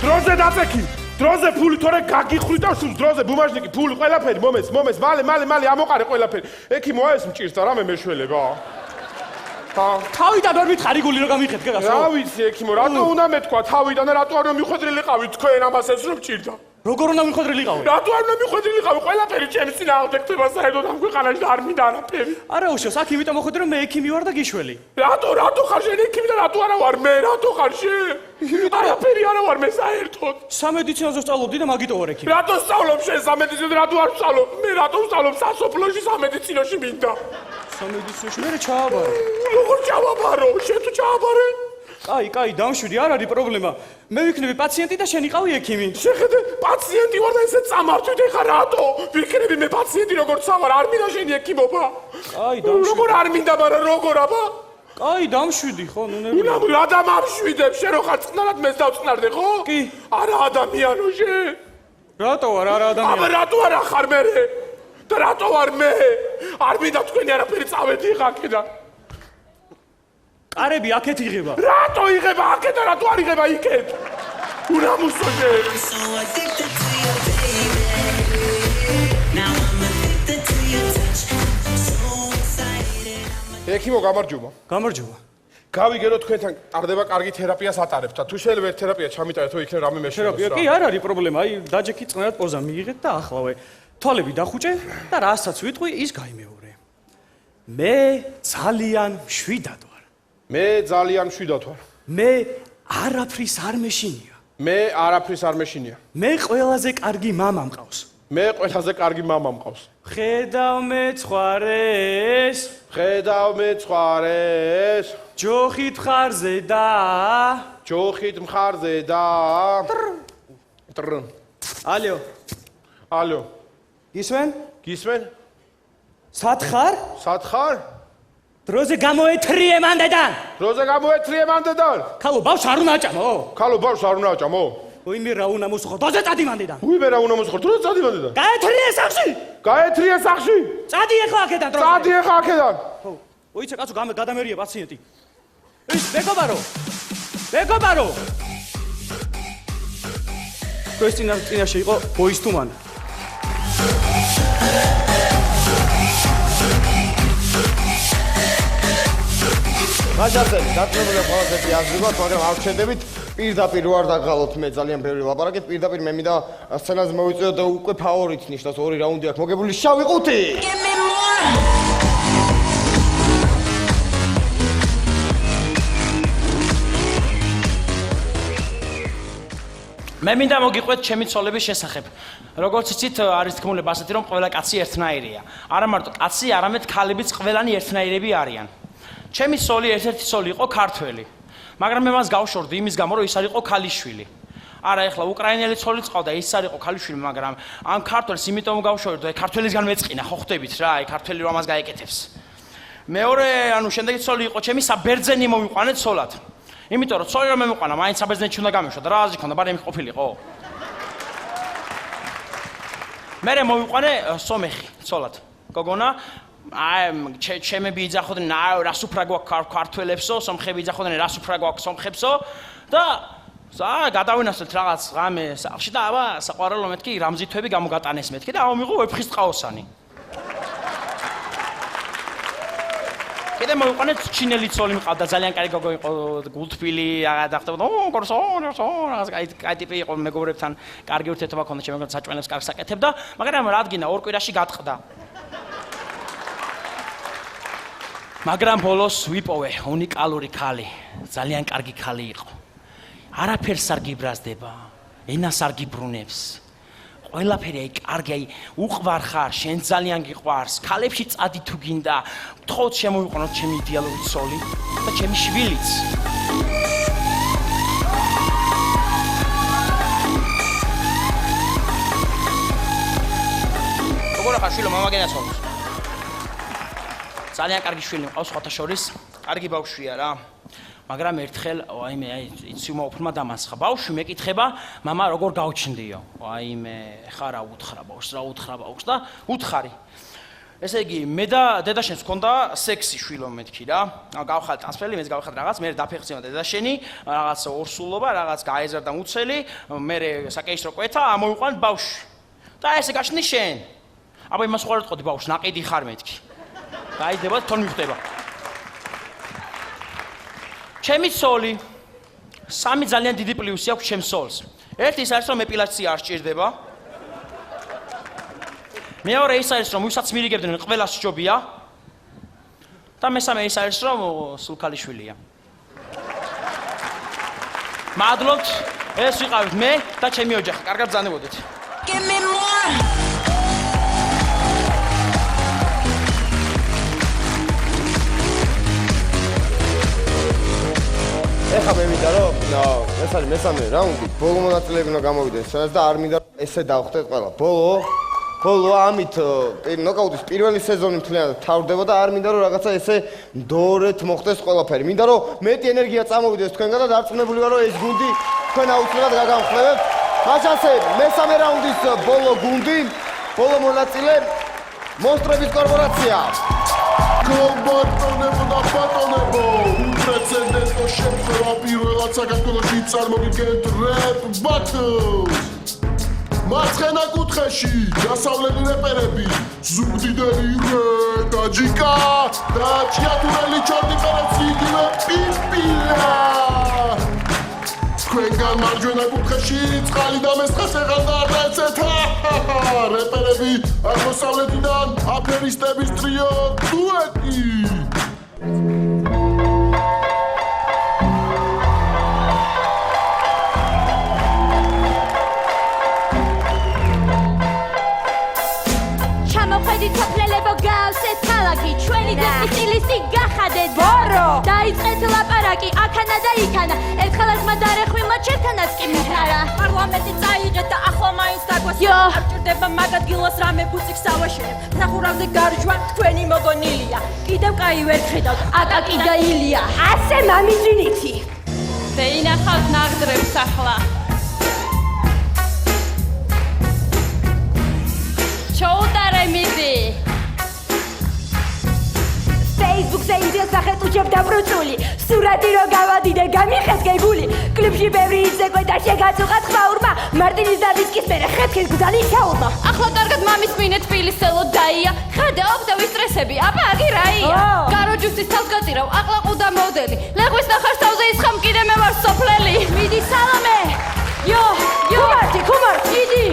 დროზე დაწექი. დროზე ფული თორე გაგიხვრი და სულ დროზე ბუმაჟნიკი ფული ყველაფერი მომეც მალე ამოყარე ყველაფერი. ექიმო ეს მჭირს და რამე მეშველება. თავიდან არ მითხარი გული რომ გამიხეთ გასო. რა ვიცი ექიმო, რატო უნდა მეთქვა თავიდან და რატო არ მიხვედრილიყავით თქვენ ამას ეს რომ მჭირდა. როგორ უნდა მიხვედრილიყავი? რატო არ უნდა მიხვედრილიყავი? ყველაფერი ჩემს წინააღმდეგ ხდება საერთოდ ამ ქვეყანაში და არ მინდა არაფერი. არა უშავს, აქ იმიტომ მოხვედრე რომ მე ექიმი ვარ და გიშველი. რატო ხარ შენ ექიმი და რატო არა ვარ მე? რატო ხარ შენ? არაფერი არა ვარ მე საერთოდ. სამედიცინოზე ვსწავლობდი და მაგიტო ვარ ექიმი. რატო სწავლობ შენ სამედიცინოზე? რატო არ ვსწავლობ? მე რატო ვსწავლობ სასოფლოში სამედიცინოში მინდა? სამედიცინოში მე ჩააბარო. როგორ ჩავაბარო? შენ თუ ჩააბარე? კაი, დამშვიდი, არ არის პრობლემა. მე ვიქნები პაციენტი და შენ იყავი ექიმი. შეხედე, პაციენტი ვარ და ესე წამართვით ეხა რატო? ვიქნები მე პაციენტი როგორ წამარ? არ მინდა შენი ექიმობა. კაი, დამშვიდი. როგორ არ მინდა, მაგრამ როგორ აბა? კაი, დამშვიდი, ხო, ნუ ნებია. უნდა რა დამამშვიდებ, შენ რო ხარ წყნარად მეც დავწყნარდე, ხო? კი. არა ადამიანო შენ. რატო არ არა ადამიანი? აბა რატო არ ახარ მე? და რატო არ მე? არ მინდა თქვენი არაფერი წავედი ხაკიდან. კარები აქეთ იღება. რატო იღება აქეთ და რატო არ იღება იქეთ? ურამუსო შე. ექიმო გამარჯობა. გამარჯობა. გავიგერო თქვენთან ტარდება კარგი თერაპიას ატარებთ და თუ შეიძლება ერთ თერაპია ჩამიტარეთ თუ იქნებ რამე მეშინოს რა. თერაპია კი არ არის პრობლემა. აი დაჯექი წნერად პოზა მიიღეთ და ახლავე თვალები დახუჭე და რასაც ვიტყვი ის გაიმეორე. მე ძალიან მშვიდად ვარ. მე ძალიან მშვიდად ვარ. მე არაფრის არ მეშინია. მე არაფრის არ მეშინია. მე ყველაზე კარგი მამა მყავს. მე ყველაზე კარგი მამა მყავს. ხედავ მეცხვარეს, ხედავ მეცხვარეს, ჯოხით მხარზე და ჯოხით მხარზე და ტრ. ალო. ალო. გისმენ? გისმენ? სათხარ? სათხარ? დროზე გამოეთრიე მანდედან. დროზე გამოეთრიე მანდედან. ქალო ბავშვ არ უნდა აჭამო. ქალო ბავშვ არ უნდა აჭამო. უიმე რა უნდა მოსხო, დროზე წადი მანდედან. უიმე რა უნდა მოსხო, დროზე წადი მანდედან. გაეთრიე სახში. გაეთრიე სახში. წადი ახლა აქედან დროზე. წადი ახლა აქედან. ხო. ოიცე კაცო გადამერია პაციენტი. ის მეგობარო. მეგობარო. ეს წინაშე იყო ბოის თუმან. გაჟარდები, დაწნებული ყველასეთი აზრიგოთ, მაგრამ არ ვჩნდებით პირდაპირ ვარ დაგღალოთ მე ძალიან ბევრი ლაპარაკით, პირდაპირ მე მინდა სცენაზე მოვიწევო და უკვე ფავორიტს ნიშნავს 2 რაუნდი აქვს მოგებული შავი ყუთი. მე მინდა მოგიყვეთ ჩემი ცოლების შესახებ. როგორც იცით, არის თქმულება ასეთი, რომ ყველა კაცი ერთნაირია. არა მარტო კაცი, არამედ ქალებიც ყველანი ერთნაირები არიან. ჩემი ცოლი ერთ-ერთი ცოლი იყო ქართველი. მაგრამ მე მას გავშორდი იმის გამო, რომ ის არ იყო ქალიშვილი. არა, ეხლა უკრაინელი ცოლიც ყავდა, ის არ იყო ქალიშვილი, მაგრამ ამ ქართველს იმიტომ გავშორდი, რომ ქართველისგან მეწყინა, ხო ხვდებით რა, აი ქართველი რომ ამას გაეკეთებს. მეორე, ანუ შემდეგი ცოლი იყო ჩემი საბერძენი მოვიყვანე ცოლად. იმიტომ რომ ცოლი რომ მემიყვანა, მაინც საბერძნეთში უნდა გამეშვა და რა აზრი ქონდა, ბარემი ყოფილიყო. მე მოვიყვანე სომეხი ცოლად. გოგონა აი ჩემები იძახოდნენ რას უფრა გვაქვს ქართველებსო, სომხები იძახოდნენ რას უფრა გვაქვს სომხებსო და გადავინასწრეთ რაღაც ღამე სახლში და აბა საყვარელო მეთქი რამზითვები გამოგატანეს მეთქი და ამომიღო ვეფხის ტყაოსანი. კიდე მოვიყვანე ჩინელი ცოლი მყავდა, ძალიან კარგი გოგო იყო, გულთბილი, რაღაცა ხდებოდა, რაღაც კაი ტიპი იყო, მეგობრებთან კარგი ურთიერთობა ჰქონდა, ჩემს საჭმელებს კარგს აკეთებდა, მაგრამ რადგინა 2 კვირაში გატყდა. მაგრამ ბოლოს ვიპოვე უნიკალური ქალი, ძალიან კარგი ქალი იყო. არაფერს არ გიბრაზდება, ენას არ გიბრუნებს. ყველაფერი აი კარგი, აი უყვარ ხარ, შენ ძალიან გიყვარს, ქალებში წადი თუ გინდა, გთხოვთ შემოვიყვანოთ ჩემი იდეალური ცოლი და ჩემი შვილიც. როგორ ხარ შვილო, მამა გენაცვალოს. ძალიან კარგი შვილი მყავს სხვათა შორის, კარგი ბავშვია რა. მაგრამ ერთხელ აიმე იცი უმოფრმა დამასხა. ბავშვი მეკითხება, მამა როგორ გავჩნდიო? აიმე ხა რა უთხრა ბავშვს, რა უთხრა ბავშვს და უთხარი. ესე იგი, მე და დედაშენს ჰქონდა სექსი შვილო მეთქი რა. გავხალ ტრანსფერი, მეც გავხალ რაღაც, მე დაფეხცემა დედაშენი, რაღაც ორსულობა, რაღაც გაეზარდა მუცელი, მე საკეისრო კვეთა, ამოვიყვან ბავშვი. და ესე გაჩნდი შენ. აბა იმას ხوار ვთქოდი ბავშვს, ნაყიდი ხარ მეთქი. გაიდება თონ მივხვდება. ჩემი ცოლი 3 ძალიან დიდი პლუსი აქვს ჩემს ცოლს. ერთი ის არის რომ ეპილაცია არ სჭირდება. მეორე ის არის რომ ვისაც მირიგებდნენ ყველას ჯობია. და მესამე ის არის რომ სულ ქალიშვილია. მადლობთ, ეს ვიყავით მე და ჩემი ოჯახი. კარგად ბრძანებოდეთ. Give me more. ეხლა მე მინდა რომ ეს არის მესამე რაუნდი, ბოლო მონაწილეები უნდა გამოვიდეს სადაც და არ მინდა ესე დავხდეთ ყველა. ბოლო ამით ნოკაუტის პირველი სეზონი მთლიანად თავდება და არ მინდა რომ რაღაცა ესე მდორეთ მოხდეს ყველაფერი. მინდა რომ მეტი ენერგია წამოვიდეს თქვენგან და დარწმუნებული ვარ რომ ეს გუნდი თქვენ აუცილებლად გაგამხნევებთ ხაჭასე მესამე რაუნდის ბოლო გუნდი, ბოლო მონაწილე მონსტრების კორპორაცია. გობატონებო და ბატონებო, უპრეცედენტო შეხვედრა პირველად საქართველოში წარმოგიდგენთ Rap Battles. მარცხენა კუთხეში დასავლელი რეპერები ზუგდიდელი დაჯიკა და ჭიათურელი ჩორტი პერეცი იგივე პიპილა. თქვენგან მარჯვენა კუთხეში წყალი და მესხეს ეღალდა ეცეთა რეპერები აღმოსავლეთიდან აფერისტების ტრიო დუეტი. ჩამოხედით საფლელებო გავსეთ ქალაქი ჩვენი დესტი სტილისტი გახადეთ ბორო დაიწყეთ ლაპარაკი აქანა და იქანა ერთხელაც მადარეხვილმა ჩემთანაც კი მიჰარა პარლამენტი წაიღეთ და ახლა მაინც დაგვასწრა არ ჭირდება მაგადგილოს რამე ბუციქს ავაშენებ ნახურავზე გარჯვა თქვენი მოგონილია კიდევ კაი ვერ ხედავთ აკაკი და ილია ასე მამიძინითი დაინახავთ ნაღდრებს ახლა ჩაუტარე მიდი Facebook-ზე იმდენ სახეთ უჩებ დაბრუნული სურათი რო გავადიდე გამიხეთკე გული კლიპში ბევრი იცეკვე და შეგაწუხა ხმაურმა მარტინის და ვისკის მერე ხეთქეს გუდალი შაურმა ახლა კარგად მამის მინეთ ფილისელო დაია ხადაობ და ვისტრესები აბა აგი რაია გაროჯუსის თავს გაწირავ აყლაყუდა მოდელი ლეღვის ნახარს თავზე ისხამ კიდე მე ვარ სოფლელი მიდი სალამე იო ქუმართი იდი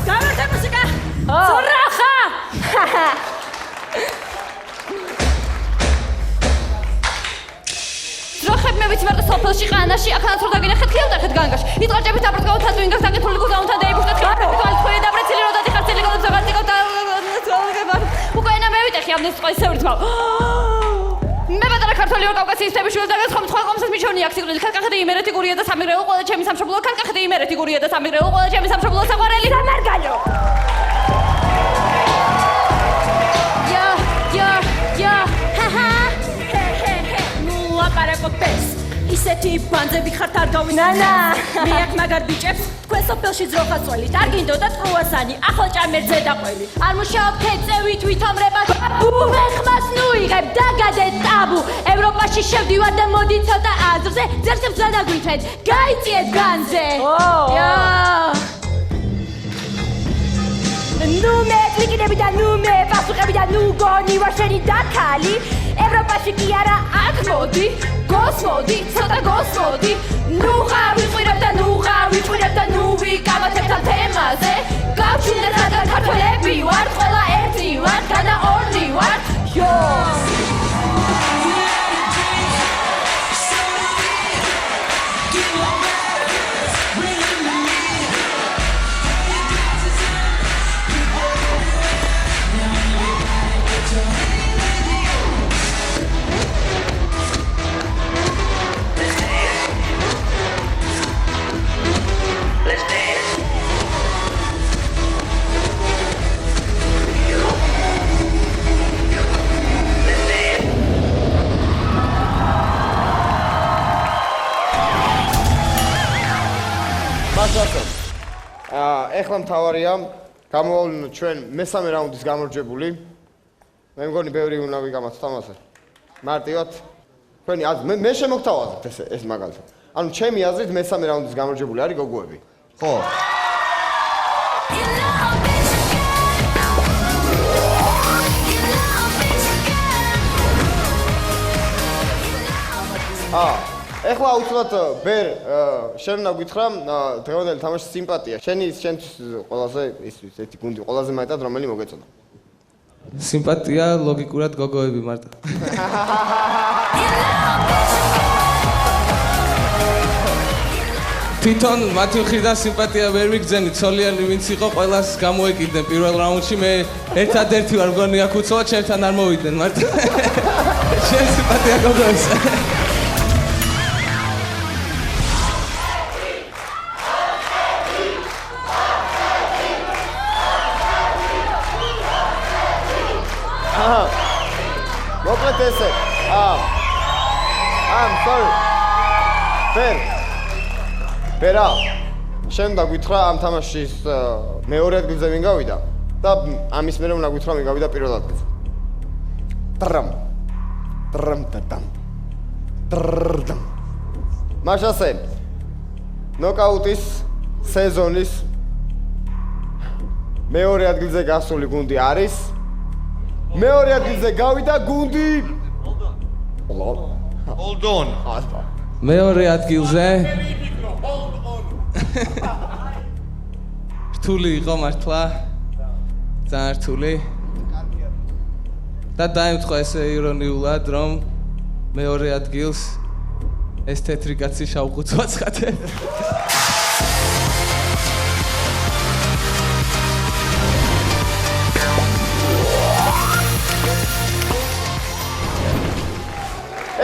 გამართა მუსიკა ზურახა ძროხებ მე ვიცი მარტო სოფელში ყანაში ახანაც რომ დაგინახეთ ხილდახეთ განგაში იტყარჭებით აბრდგავთ თაზუინგას დაგეთული გუგაუნთა დაიბუშტეთ ხალხი თქვენი დაბრეცილი რო დადიხარცელი გოლებს აღარწიკავ და უკაენა მე ვიტეხი ამდეს წყლის სევრთმა მე ბატარა ქართველი ვარ კავკასიის თემის შვილს და გასხომ თქვენ კომსას მიჩვენი აქ სიკვდილი ქარკახეთი იმერეთი გურია და სამიღრეო ყველა ჩემი სამშობლო ქარკახეთი იმერეთი გურია და სამიღრეო ყველა ჩემი სამშობლო საყვარელი და მარგალო ლაპარაკობდეს ისეთი ბანძები ხართ არ გავინანა მე აქ მაგარ ბიჭებს თქვენ სოფელში ძროხაწველი არ გინდოდათ კრუასანი ახლა ჭამერძე და ყველი არ მუშაობ ქეწევით ვითომრება მე ხმას ნუიღებ დაგადეთ ტაბუ ევროპაში შევდივარ და მოდი ცოტა აზრზე ძერსებს გადაგვითვეთ გაიწიეთ განზე ნუ მე კლიკინები და ნუ მე პასუხები და ნუ გონი ვარ შენი დაქალი ევროპაში კი არა აქ მოდი გოსმოდი ცოტა გოსმოდი ნუ ხარ ვიყვირებ და ნუ ხარ ვიყვირებ და ნუ ვიკამათებ ამ თემაზე გავჩუნდეთ რადგან ქართველები ვართ ყველა ერთი ვართ განა ორნი ვართ იო ეხლა მთავარია გამოვავლინოთ ჩვენ მესამე რაუნდის გამარჯვებული. მე მგონი ბევრი უნდა ვიგამართოთ ამაზე. მარტივად თქვენი აზრი მე შემოგთავაზებთ ეს მაგალითად. ანუ ჩემი აზრით მესამე რაუნდის გამარჯვებული არის გოგოები. ხო? ეხლა უცბად ბერ შენ უნდა გითხრა დღევანდელი თამაშის სიმპათია. შენთვის ყველაზე ისთვის ერთი გუნდი ყველაზე მეტად რომელი მოგეწონა? სიმპათია ლოგიკურად გოგოები მარტო. თვითონ მათი მხრიდან სიმპათია ვერ ვიგრძენი, ცოლიანი ვინც იყო ყველას გამოეკიდნენ პირველ რაუნდში. მე ერთადერთი ვარ მგონი აქ უცოლად ჩემთან არ მოვიდნენ მარტო. შენ სიმპათია გოგოებს. მოკლედ ესე. I'm sorry. ბერა. შენ უნდა გითხრა ამ თამაშის მეორე ადგილზე ვინ გავიდა და ამის მერე უნდა გითხრა ვინ გავიდა პირველ ადგილზე. ტრამ. მაშასე ნოკაუტის სეზონის მეორე ადგილზე გასული გუნდი არის მეორე ადგილზე გავიდა გუნდი Hold-on. მეორე ადგილზე რთული იყო მართლა ძალიან რთული და დაემთხვა ესე ირონიულად რომ მეორე ადგილს ეს თეთრი კაცი შავხუთს ვაცხადე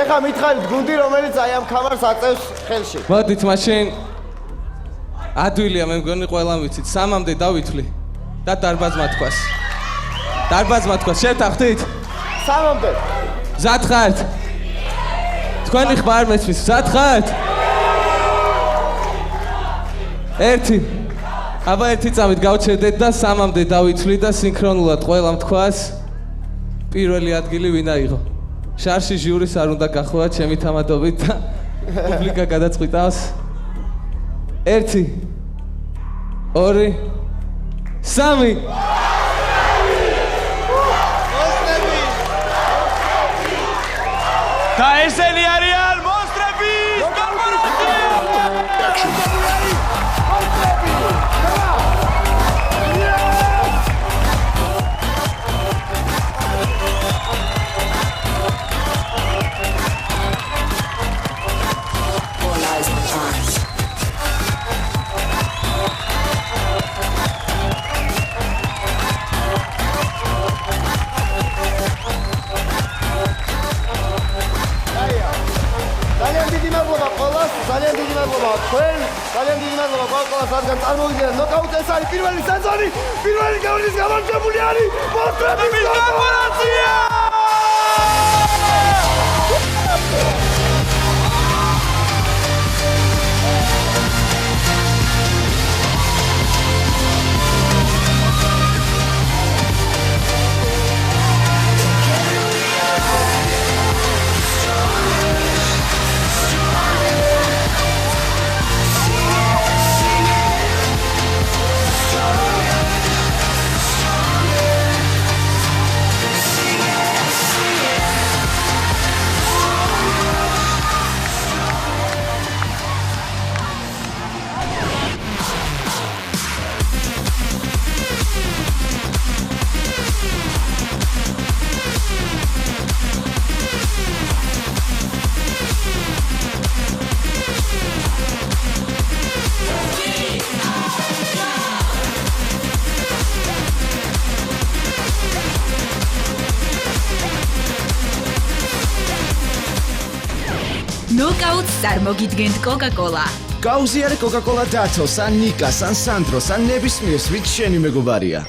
ეხლა მითხარით გუნდი რომელიც აი ამ კამარს აწევს ხელში მოდით მაშინ ადვილია მე მგონი ყველამ ვიცით 3-მდე დავითვლი და დარბაზმა თქვას შევთანხმდით 3-მდე მზად ხართ თქვენი ხმარ მესმის მზად ხართ ერთი წამით გავჩერდეთ და 3-მდე დავითვლი და სინქრონულად ყველამ თქვას პირველი ადგილი ვინ აიღო შარში ჟიურის არ უნდა გახვა ჩემი თამადობით და პუბლიკა გადაწყვიტავს 1 2 3 და ესენი არიან მონსტრების კორპორაცია ძალიან დიდი მადლობა თქვენ ძალიან დიდი მადლობა ყველას რადგან წარმოვიდგინეთ ნოკაუტი ეს არის პირველი სეზონი პირველი გუნდის გამარჯვებული არის მონსტრების კორპორაცია ნოკაუტს წარმოგიდგენთ კოკა-კოლა. გაუზიარე კოკა-კოლა დათოს, ან ნიკას, ან სანდროს, ან ნებისმიერს, ვით შენი მეგობარია.